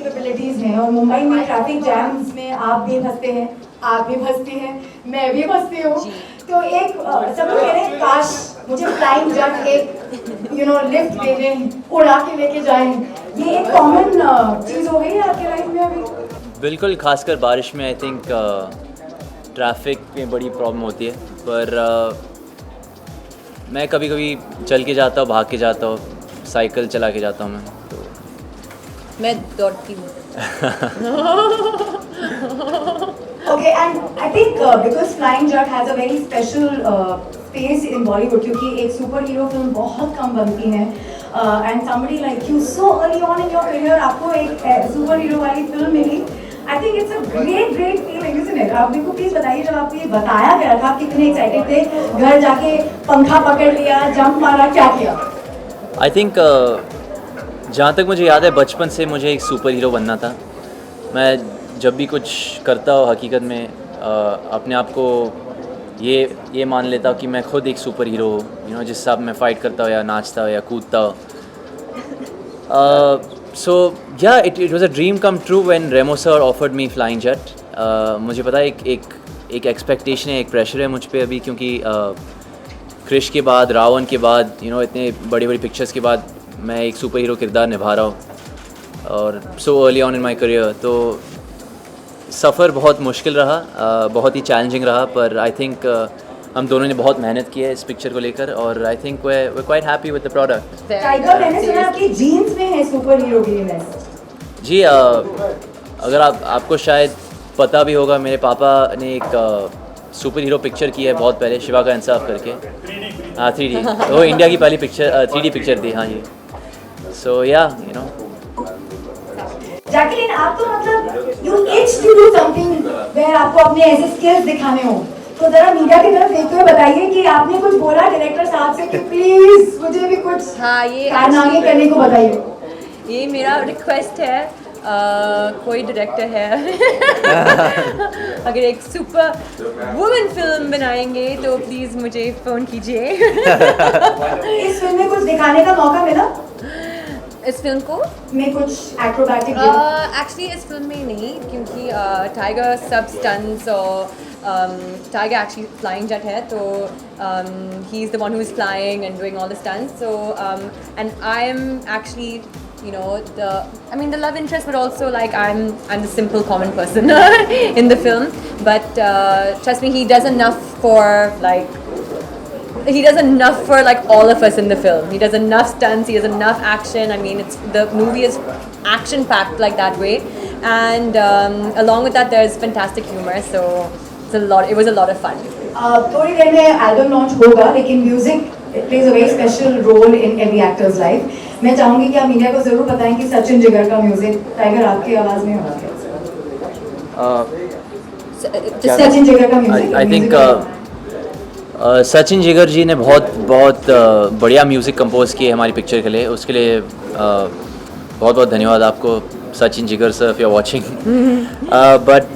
Capabilities हैं और मुंबई में ट्रैफिक जैम्स में आप भी फंसते हैं, आप भी फंसती हैं, मैं भी फंसती हूँ। तो एक सब लोग कह रहे हैं काश मुझे फ्लाइंग जट एक लिफ्ट दे दें, उड़ा के लेके जाएं, ये एक कॉमन चीज़ हो गई है आपके लाइफ में अभी? बिल्कुल, खासकर बारिश में आई थिंक ट्रैफिक में बड़ी प्रॉब्लम होती है, पर मैं कभी कभी चल के जाता हूँ, भाग के जाता हूँ, साइकिल चला के जाता हूँ मैं दौड़ती हूँ। Okay, and I think because Flying Jatt has a very special space in Bollywood, क्योंकि एक सुपर हीरो फिल्म बहुत कम बनती है, and somebody like you so early on in your career आपको एक सुपर हीरो वाली फिल्म मिली। I think it's a great feeling, isn't it? आप मेरे को प्लीज बताइए, जब आपको ये बताया गया था, आप कितने एक्साइटेड थे, घर जाके पंखा पकड़ लिया, जंप मारा, क्या किया? आई थिंक जहाँ तक मुझे याद है बचपन से मुझे एक सुपर हीरो बनना था। मैं जब भी कुछ करता हूँ हकीकत में अपने आप को ये मान लेता हूँ कि मैं खुद एक सुपर हीरो हूँ, जिस हिसाब मैं फ़ाइट करता हूँ या नाचता हूँ या कूदता हूँ। सो या it was a dream come true when Remo sir offered me flying jet. मुझे पता है एक एक्सपेक्टेशन है, एक प्रेशर है मुझ पे अभी, क्योंकि क्रिश के बाद, रावण के बाद, इतने बड़ी पिक्चर्स के बाद मैं एक सुपर हीरो किरदार निभा रहा हूँ और so early on in my career. तो सफ़र बहुत मुश्किल रहा, बहुत ही चैलेंजिंग रहा, पर आई थिंक हम दोनों ने बहुत मेहनत की है इस पिक्चर को लेकर और I think we quite happy with the product. Tiger, मैंने सुना आपकी जीन्स में है सुपर हीरो की इमेज। जी, अगर आपको शायद पता भी होगा, मेरे पापा ने एक सुपर हीरो पिक्चर की है बहुत पहले, शिवा का इंसाफ करके। हाँ, 3D, वो इंडिया की पहली पिक्चर 3D पिक्चर थी। हाँ जी, सो या जैकलिन, आप तो मतलब you itch to do something where आपको अपने ऐसे स्किल्स दिखाने हो, तो जरा मीडिया की तरफ देखते हुए बताइए कि आपने कुछ बोला डायरेक्टर साहब से कि प्लीज मुझे भी कुछ ये कारनामे करने को बताइए। ये मेरा रिक्वेस्ट है, कोई डायरेक्टर है अगर एक सुपर वुमेन फिल्म बनाएंगे तो प्लीज़ मुझे फ़ोन कीजिए। इस फिल्म में कुछ दिखाने का मौका मिला? इस फिल्म को में कुछ एक्रोबैटिक एक्चुअली इस फिल्म में नहीं, क्योंकि टाइगर सब स्टंट्स और टाइगर एक्चुअली फ्लाइंग जेट है, तो he is the one who is flying and doing all the stunts, so and I am actually the love interest, but also like I'm the simple common person in the film, but trust me, he does enough for all of us in the film. He does enough stunts, he does enough action. I mean, the movie is action packed like that way, and along with that there's fantastic humor, so it was a lot of fun. थोड़ी देर में album launch होगा, लेकिन music plays a very special role in every actor's life. मैं चाहूंगी कि आप media को जरूर बताएं कि सचिन जिगर का म्यूजिक टाइगर आपकी आवाज में होगा। सचिन जिगर का music I think Sachin Jigar जी ने बहुत बढ़िया म्यूज़िक कंपोज किए हमारी पिक्चर के लिए, उसके लिए बहुत बहुत धन्यवाद आपको Sachin Jigar sir, if you are watching. But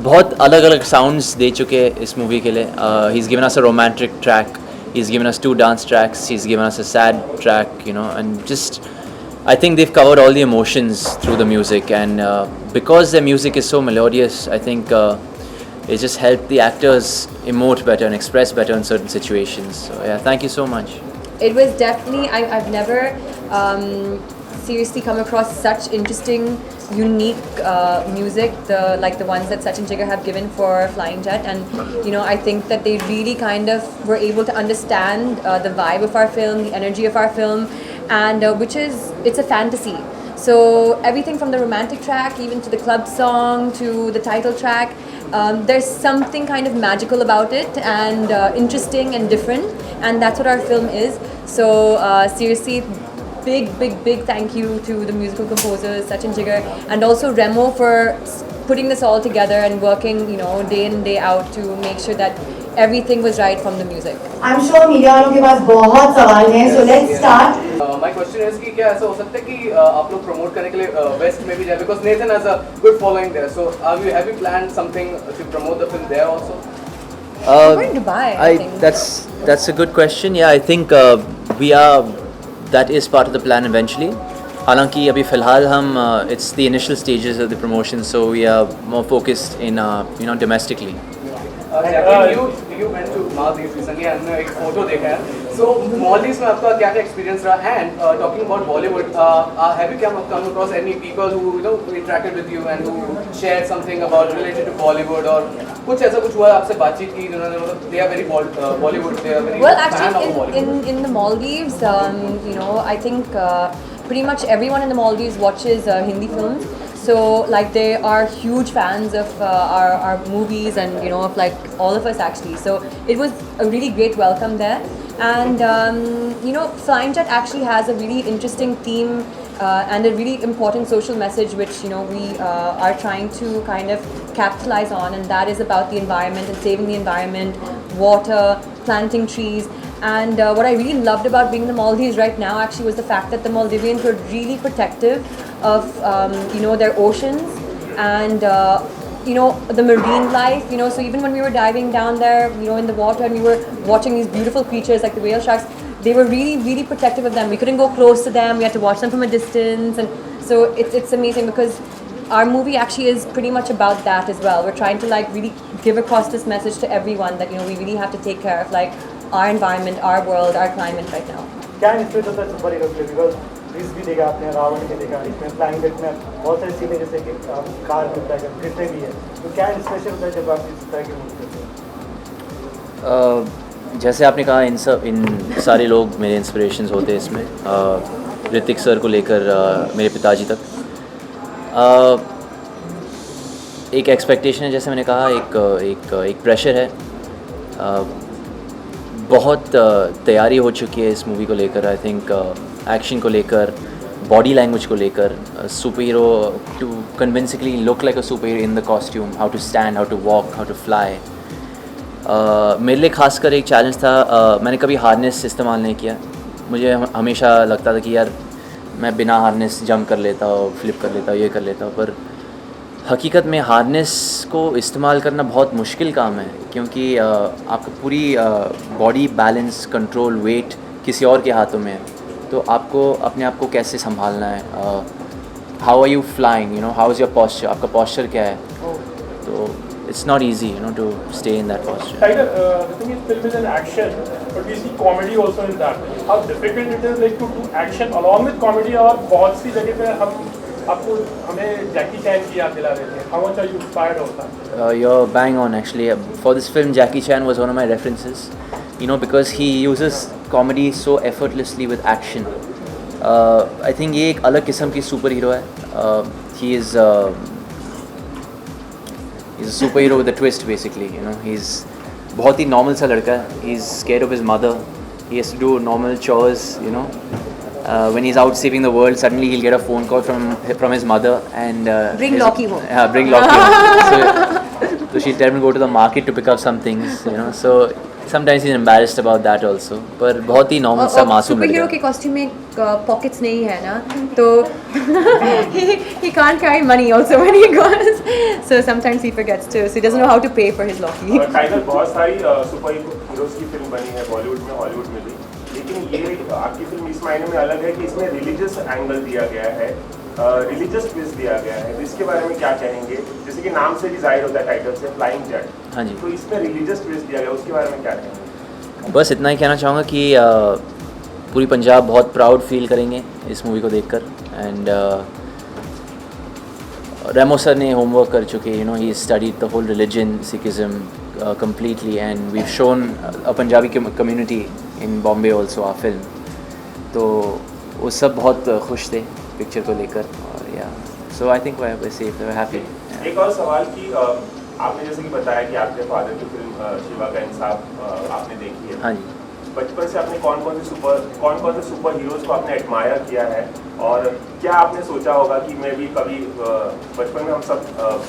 बहुत अलग अलग साउंड्स दे चुके इस मूवी के लिए। He is given us a romantic track, he's given us 2 dance tracks, he's given us a sad track, and just I think they've covered all the emotions through the music, and because the music is so melodious, I think it just helped the actors emote better and express better in certain situations. So yeah, thank you so much. It was definitely, I've never seriously come across such interesting, unique music, the ones that Sachin Jigar have given for Flying Jatt, and I think that they really kind of were able to understand the vibe of our film, the energy of our film, and it's a fantasy. So everything from the romantic track even to the club song to the title track, there's something kind of magical about it, and interesting and different, and that's what our film is. So seriously, big thank you to the musical composers Sachin Jigar and also Remo for putting this all together and working day in day out to make sure that everything was right from the music. I'm sure media वालों के पास बहुत सवाल हैं, so let's start. My question is कि क्या ऐसा हो सकता है कि आप लोग प्रमोट करने के लिए वेस्ट में भी जाए, because Nathan has a good following there, so have you planned something to promote the film there also? We're in Dubai, I think. That's a good question. Yeah, I think that is part of the plan eventually. हालांकि अभी फ़िलहाल हम it's the initial stages of the promotion, so we are more focused in domestically. Jacqueline, you went to Maldives recently and हमने एक photo देखा है. So Maldives में आपका क्या क्या एक्सपीरियंस रहा? And talking about Bollywood, have you come across any people who interacted with you and who shared something about related to Bollywood or कुछ ऐसा कुछ हुआ आपसे बातचीत की जिन्होंने मतलब they are very Bollywood, they are very Well, fan of actually, Bollywood. in the Maldives, I think pretty much everyone in the Maldives watches Hindi films. So like they are huge fans of our movies and of like all of us actually. So it was a really great welcome there. And Flying Jatt actually has a really interesting theme and a really important social message which we are trying to kind of capitalize on, and that is about the environment and saving the environment, water, planting trees. And what I really loved about being in the Maldives right now actually was the fact that the Maldivians were really protective of their oceans and the marine life. So even when we were diving down there in the water and we were watching these beautiful creatures like the whale sharks, they were really, really protective of them. We couldn't go close to them. We had to watch them from a distance. And so it's amazing because our movie actually is pretty much about that as well. We're trying to like really give across this message to everyone that we really have to take care of like our environment, our world, our climate right now. क्या inspiration होता है super hero के लिए? Because रिस भी देखा आपने, रावण भी देखा, इसमें फ्लाइंग जेट में बहुत सारी चीज़ें जैसे कि कार मिलता है, गिरते भी है, तो क्या इंस्पिरेशन होता है जब आप इस तरह की मूवी देखते हैं? जैसे आपने कहा, इन सारे लोग मेरे इंस्पिरेशंस होते हैं इसमें, ऋतिक सर को लेकर मेरे पिताजी तक. एक एक्सपेक्टेशन है, जैसे मैंने कहा, एक प्रेशर है. बहुत तैयारी हो चुकी है इस मूवी को लेकर. आई थिंक एक्शन को लेकर, बॉडी लैंग्वेज को लेकर, superhero to convincingly look like a superhero in the costume, how to stand, how to walk, how to fly. मेरे लिए खासकर एक चैलेंज था. मैंने कभी हार्नेस इस्तेमाल नहीं किया. मुझे हमेशा लगता था कि यार मैं बिना हार्नेस जंप कर लेता हूँ, फ्लिप कर लेता हूँ, ये कर लेता हूँ, पर हकीकत में हार्नेस को इस्तेमाल करना बहुत मुश्किल काम है, क्योंकि आपका पूरी बॉडी बैलेंस, कंट्रोल, वेट किसी और के हाथों में है. तो आपको अपने आप को कैसे संभालना है, how are you flying, how is your posture, आपका पॉस्चर क्या है. तो it's not easy to stay in that posture. Tiger, the thing is, film is an action, but we see comedy also in that. How difficult it is like to do action along with comedy, और बहुत सी जगह पे हमें जैकी चैन की याद दिला देते हैं. How much are you inspired of that? You're bang on actually. For this film, Jackie Chan was one of my references. Because he uses comedy so effortlessly with action. I think ये एक अलग किस्म की super hero है. He is he's a superhero with a twist basically. He's बहुत ही normal सा लड़का है. He's scared of his mother. He has to do normal chores. When he's out saving the world, suddenly he'll get a phone call from his mother and Bring Loki home. Bring Loki home. So she'll tell him to go to the market to pick up some things. So sometimes he's embarrassed about that also. पर बहुत ही normal सा मासूम लड़का. Superhero के costume में pockets नहीं है ना, तो he can't carry money also when he goes. So sometimes he forgets to. So he doesn't know how to pay for his Loki. Tiger, बहुत सारी सुपर हीरोज की फिल्म बनी है बॉलीवुड में, हॉलीवुड में भी, लेकिन ये आपकी फिल्म इस मायने में अलग है कि इसमें रिलीजियस एंगल दिया गया है, रिलीजियस ट्विस्ट दिया गया है. इसके बारे में क्या कहेंगे? जैसे कि नाम से भी जाहिर होता है, टाइटल से, फ्लाइंग जैट. हाँ जी. तो इसमें रिलीजियस ट्विस्ट दिया गया, उसके बारे में क्या कहेंगे? बस इतना ही कहना चाहूँगा कि पूरी पंजाब बहुत प्राउड फील करेंगे इस मूवी को देखकर. एंड रेमो सर ने होमवर्क कर चुके. He studied the whole religion, Sikhism completely, and we've shown a Punjabi community in Bombay also our film. तो वो सब बहुत खुश थे पिक्चर को लेकर. और या so I think we're safe, we're happy. एक और सवाल कि आपने जैसे कि बताया कि आपके फादर की फिल्म शिवा का इंसाफ आपने देखी है. हाँ जी. बचपन से आपने कौन कौन से सुपर हीरोज को आपने एडमायर किया है, और क्या आपने सोचा होगा कि मैं भी कभी बचपन में हम सब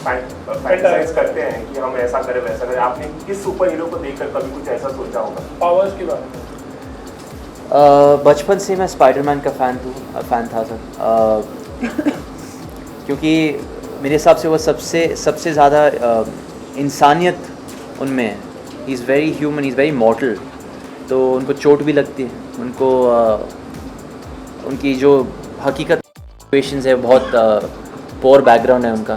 फैंटासाइज करते हैं कि हम ऐसा करें वैसा करें, आपने किस सुपर हीरो को देखकर कभी कुछ ऐसा सोचा होगा? पावर्स की बात है. बचपन से मैं स्पाइडरमैन का फ़ैन था सर. क्योंकि मेरे हिसाब से वो सबसे ज़्यादा इंसानियत उनमें है. He is very human, he is very मॉर्टल. तो उनको चोट भी लगती है, उनको उनकी जो हकीकत सिचुएशंस है, बहुत पोअर बैकग्राउंड है उनका,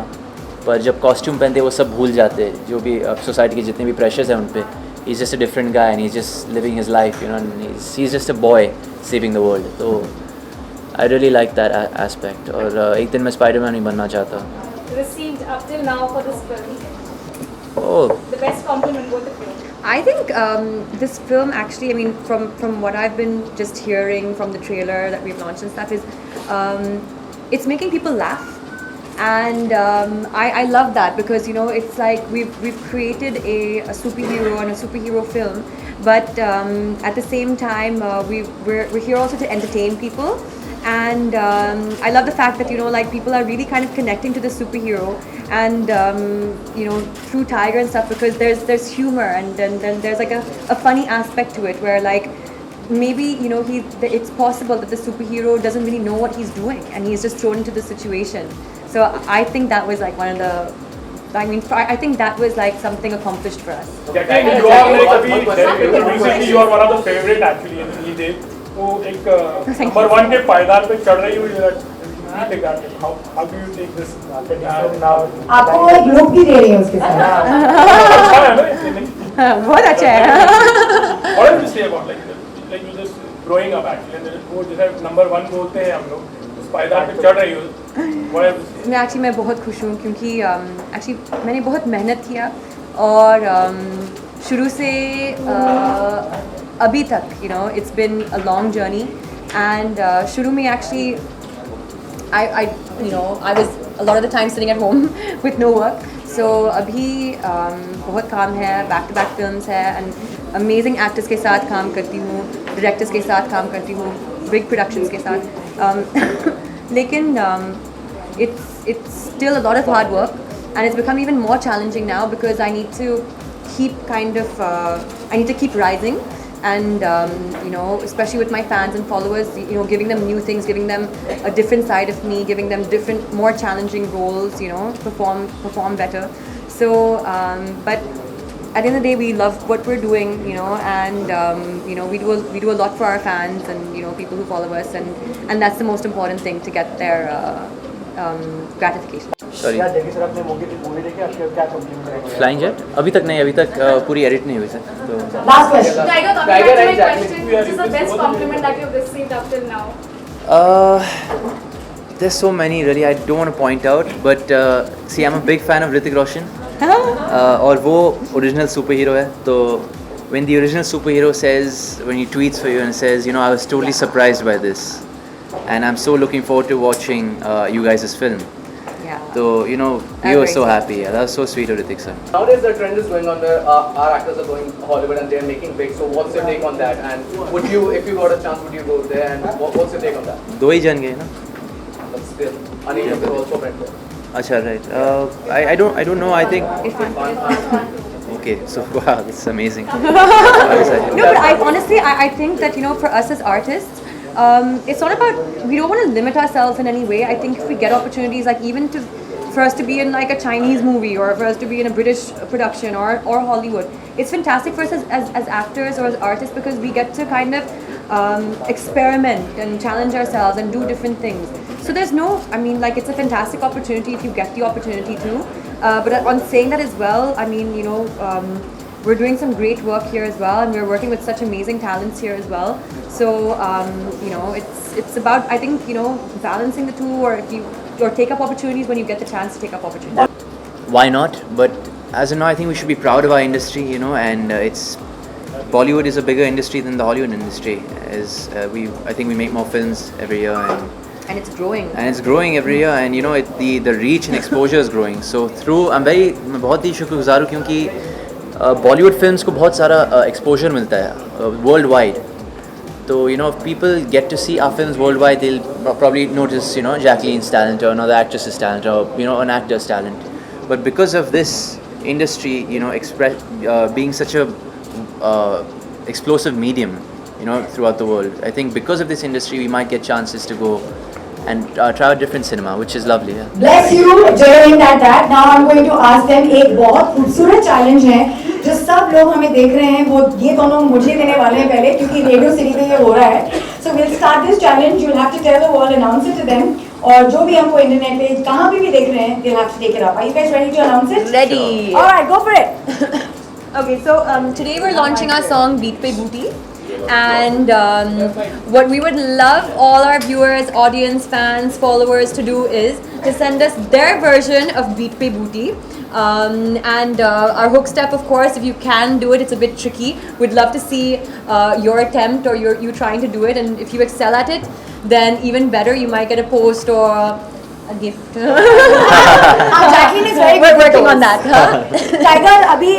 पर जब कॉस्ट्यूम पहनते हैं वो सब भूल जाते हैं, जो भी सोसाइटी के जितने भी प्रेशर्स हैं उन पे. He is just a different guy and he is just living his life, you know, he is just a boy saving the world. तो I really like that aspect. और एक दिन मैं स्पाइडरमैन ही बनना चाहता. Received up till now for this film? Oh, The best compliment both of you. I think this film actually, I mean, from what I've been just hearing from the trailer that we've launched and stuff, is it's making people laugh, and I love that, because you know it's like we've created a superhero and a superhero film, but at the same time we're here also to entertain people. And I love the fact that, you know, like people are really kind of connecting to the superhero, and you know, through Tiger and stuff, because there's humor, and then there's like a funny aspect to it, where like maybe, you know, it's possible that the superhero doesn't really know what he's doing, and he's just thrown into the situation. So I think that was like one of the, I mean, I think that was like something accomplished for us. Jacqueline, you are like recently you are one of the favorite actually in E-Day. वो एक number 1 के पायदान पे चढ़ रही हुई है. How do you take this? आपको एक लुक भी दे रही है उसके साथ. अच्छा है ना इसलिए. बहुत अच्छा है. What do you say about like you just growing up actually, and वो जैसे नंबर 1 बोलते हैं हम लोग, उस पायदान पे चढ़ रही हो. What do you say? मैं बहुत खुश हूँ, क्योंकि एक्चुअली मैंने बहुत मेहनत किया, और शुरू से अभी तक, you know, it's been a long journey, and शुरू में actually I you know, I was a lot of the time sitting at home with no work. So अभी बहुत काम है, back to back films है, and amazing actors के साथ काम करती हूँ, directors के साथ काम करती हूँ, big productions के साथ. लेकिन it's still a lot of hard work, and it's become even more challenging now, because I need to keep I need to keep rising, and you know, especially with my fans and followers, you know, giving them new things, giving them a different side of me, giving them different, more challenging roles, you know, perform better. So but at the end of the day, we love what we're doing, you know, and you know, we do a lot for our fans, and you know, people who follow us, and that's the most important thing, to get their gratification. Sorry. क्या देखिए sir, आपने movie देखी, आपके क्या complement रहेगा? Flying jet अभी तक नहीं, अभी तक पूरी एडिट नहीं हुई सर. तो last question. Tiger, coming back to my question, which is the best compliment that you've received up till now? there's so many really, I don't want to point out, but see, I'm a big fan of Hrithik Roshan. और वो original super hero है, तो when the original superhero says, when he tweets for you and says, you know, I was totally surprised by this, and I'm so looking forward to watching you guys' film. Yeah. So, you know, we were so happy. Yeah, that was so sweet of Hrithik sir. Nowadays the trend is going on where our actors are going Hollywood and they're making big. So what's your take on that? And would you, if you got a chance, would you go there? And what's your take on that? दो ही जन गए ना. But still, Anil is also friend there. अच्छा, right. I don't know. I think. Okay, so wow, this is amazing. No, but I honestly, I think that, you know, for us as artists, it's not about, we don't want to limit ourselves in any way. I think if we get opportunities, like even for us to be in like a Chinese movie, or for us to be in a British production, or Hollywood, it's fantastic for us as actors or as artists, because we get to kind of experiment and challenge ourselves and do different things. So there's no, I mean, like, it's a fantastic opportunity if you get the opportunity to. But on saying that as well, I mean, you know, we're doing some great work here as well, and we're working with such amazing talents here as well. So you know, it's about, I think, you know, balancing the two, or take up opportunities when you get the chance to take up opportunities. Why not? But as of now, I think we should be proud of our industry, you know, and Bollywood is a bigger industry than the Hollywood industry. I think we make more films every year, And it's growing. and it's growing every year, and you know, the reach and exposure is growing. So मैं बहुत ही शुक्रगुजार हूँ, क्योंकि Bollywood films को बहुत सारा exposure मिलता है वर्ल्ड वाइड. तो you know, if people get to see our films worldwide, they'll probably notice, you know, Jacqueline's talent, or another actress's talent, or you know, an actor's talent. But because of this industry, you know, being such a explosive medium, you know, throughout the world, I think because of this industry, we might get chances to go and try a different cinema, which is lovely. Yeah. Bless you, Jacqueline that. Now I'm going to ask them एक बहुत खूबसूरत challenge है जो सब लोग हमें देख रहे हैं, वो ये दोनों मुझे देने वाले हैं पहले, क्योंकि रेडियो सिटी पे ये हो रहा है. So we'll start this challenge. You'll have to tell the world, announce it to them. और जो भी हमको इंटरनेट पे कहाँ भी देख रहे हैं, they'll have to take it up. Are you guys ready to announce it? Ready. All right, go for it. Okay, so today we're launching our song Beat Pe Booty, and what we would love all our viewers, audience, fans, followers to do is to send us their version of Beat Pe Booty. And our hook step, of course, if you can do it, it's a bit tricky. We'd love to see your attempt or you trying to do it, and if you excel at it, then even better, you might get a post or a gift. Jacqueline is very We're good working with on those. that. Huh? Tiger अभी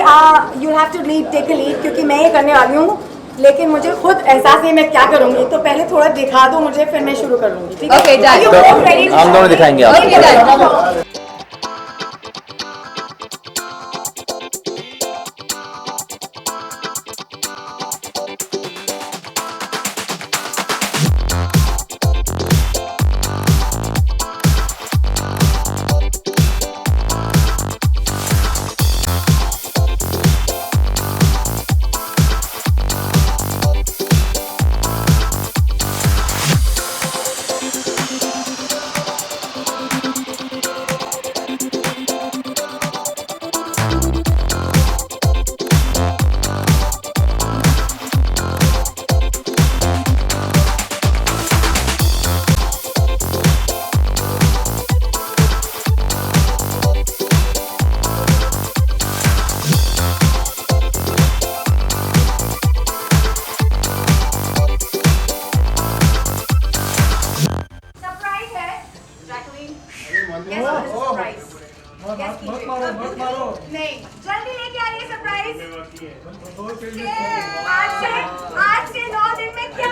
you'll have to take a lead क्योंकि मैं ये करने वाली हूँ, लेकिन मुझे खुद एहसास नहीं मैं क्या करूँगी, तो पहले थोड़ा दिखा दो मुझे, फिर मैं शुरू कर लूँगी, ठीक है? Okay, done. Are you both ready to हम दोनों दिखाएंगे आपको। Okay, done. सरप्राइज है Jacqueline, guess what is surprise? Guess कीजिए। नहीं, जल्दी लेके आइए सरप्राइज। आज से 9 दिन में क्या